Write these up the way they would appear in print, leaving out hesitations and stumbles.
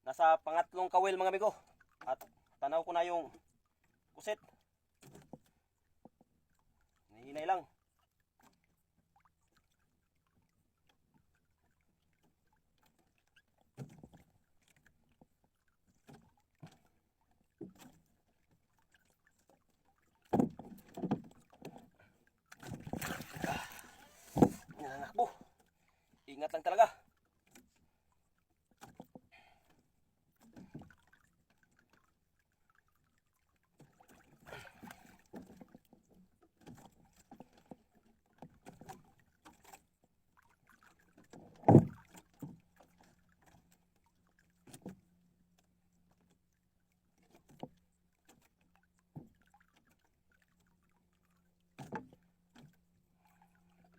Nasa pangatlong kawil mga amigo. At tanaw ko na yung pusit. Nahinay lang. Nanakbo. Ingat lang talaga.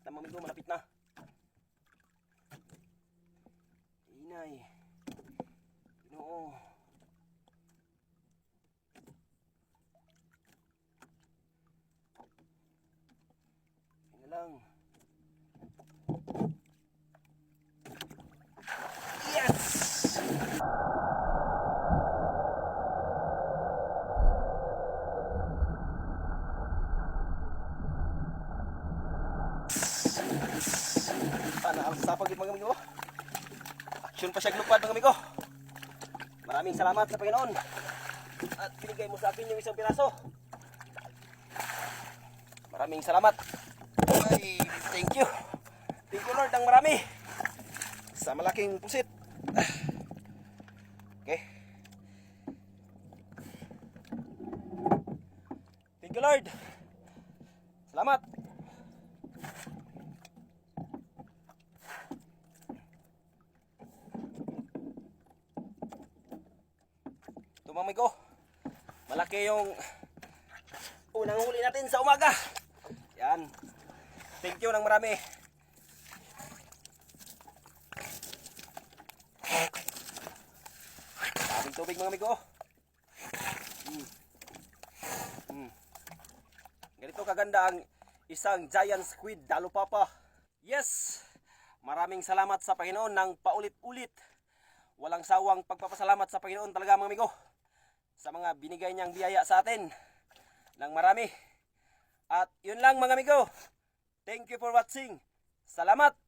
Mga amigo, malapit na. Inay. Ginoo. Yan lang. Yes! Nakakasapag yung mga amigo. Action pa siya glupad mga amigo. Maraming salamat sa Panginoon. At binigay mo sa akin yung isang piraso. Maraming salamat. Ay, thank you. Thank you Lord ng marami. Sa malaking pusit. Okay. Thank you Lord. Salamat. Mga amigo, malaki yung unang huli natin sa umaga. Yan. Thank you ng marami. Daming tubig mga amigo. Ganito kaganda ang isang giant squid dalupapa. Yes! Maraming salamat sa Panginoon ng paulit-ulit. Walang sawang pagpapasalamat sa Panginoon talaga mga amigo. Sa mga binigay niyang biyaya sa atin ng marami. At yun lang mga amigo. Thank you for watching. Salamat!